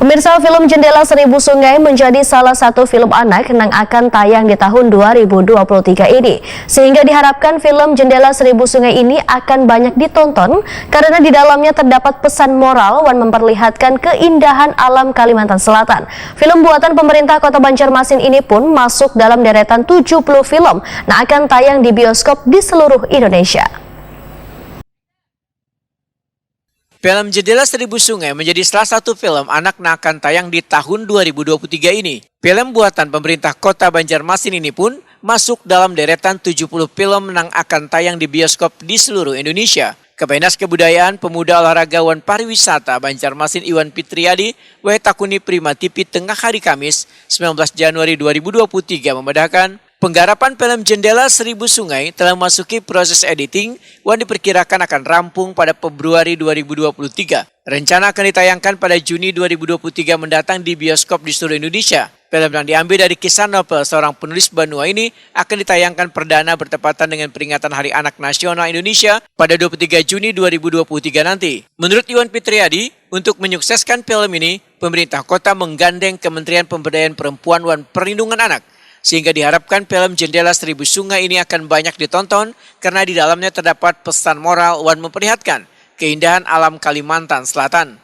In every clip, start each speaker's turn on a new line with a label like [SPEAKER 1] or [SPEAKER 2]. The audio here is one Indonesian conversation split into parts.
[SPEAKER 1] Pemirsa, film Jendela Seribu Sungai menjadi salah satu film anak yang akan tayang di tahun 2023 ini. Sehingga diharapkan film Jendela Seribu Sungai ini akan banyak ditonton karena di dalamnya terdapat pesan moral dan memperlihatkan keindahan alam Kalimantan Selatan. Film buatan pemerintah Kota Banjarmasin ini pun masuk dalam deretan 70 film yang akan tayang di bioskop di seluruh Indonesia.
[SPEAKER 2] Film Jendela Seribu Sungai menjadi salah satu film anak yang akan tayang di tahun 2023 ini. Film buatan pemerintah Kota Banjarmasin ini pun masuk dalam deretan 70 film yang akan tayang di bioskop di seluruh Indonesia. Kepenas Kebudayaan, Pemuda Olahragawan Pariwisata Banjarmasin Iwan Fitriadi Wetakuni Prima TV tengah hari Kamis 19 Januari 2023 membedakan penggarapan film Jendela Seribu Sungai telah memasuki proses editing yang diperkirakan akan rampung pada Februari 2023. Rencana akan ditayangkan pada Juni 2023 mendatang di bioskop di seluruh Indonesia. Film yang diambil dari kisah novel seorang penulis Banua ini akan ditayangkan perdana bertepatan dengan peringatan Hari Anak Nasional Indonesia pada 23 Juni 2023 nanti. Menurut Iwan Fitriadi, untuk menyukseskan film ini, pemerintah kota menggandeng Kementerian Pemberdayaan Perempuan dan Perlindungan Anak. Sehingga diharapkan film Jendela Seribu Sungai ini akan banyak ditonton karena di dalamnya terdapat pesan moral dan memperlihatkan keindahan alam Kalimantan Selatan.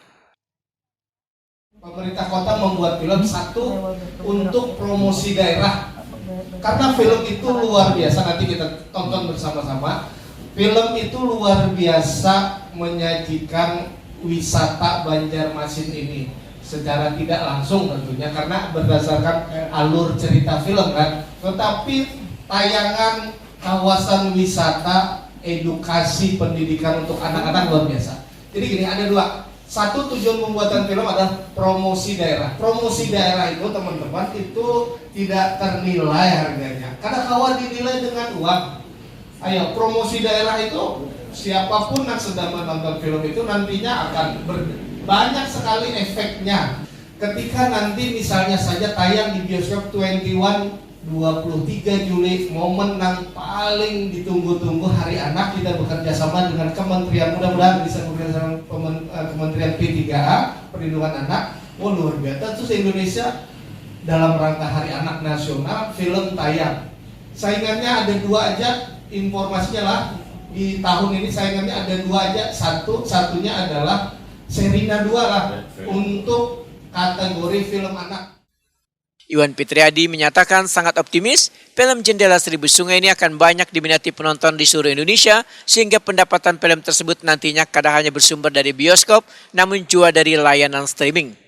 [SPEAKER 3] Pemerintah kota membuat film satu untuk promosi daerah. Karena film itu luar biasa, nanti kita tonton bersama-sama. Film itu luar biasa menyajikan wisata Banjarmasin ini. Secara tidak langsung tentunya karena berdasarkan alur cerita film kan, tetapi tayangan kawasan wisata, edukasi, pendidikan untuk anak-anak luar biasa. Jadi gini, ada dua. Satu, tujuan pembuatan film adalah promosi daerah. Promosi daerah itu teman-teman itu tidak ternilai harganya karena kalau dinilai dengan uang. Ayo, promosi daerah itu siapapun yang sedang menonton film itu nantinya akan banyak sekali efeknya ketika nanti misalnya saja tayang di bioskop 21 23 Juli, momen yang paling ditunggu-tunggu Hari Anak. Kita bekerja sama dengan Kementerian, mudah-mudahan bisa bekerja sama Kementerian P3A Perlindungan Anak. Oh luar biasa, terus Indonesia dalam rangka Hari Anak Nasional film tayang. Saingannya ada dua aja, informasinya lah di tahun ini saingannya ada dua aja. Satunya adalah Serina 2 lah untuk kategori film anak.
[SPEAKER 2] Iwan Fitriadi menyatakan sangat optimis film Jendela Seribu Sungai ini akan banyak diminati penonton di seluruh Indonesia sehingga pendapatan film tersebut nantinya kadang hanya bersumber dari bioskop namun juga dari layanan streaming.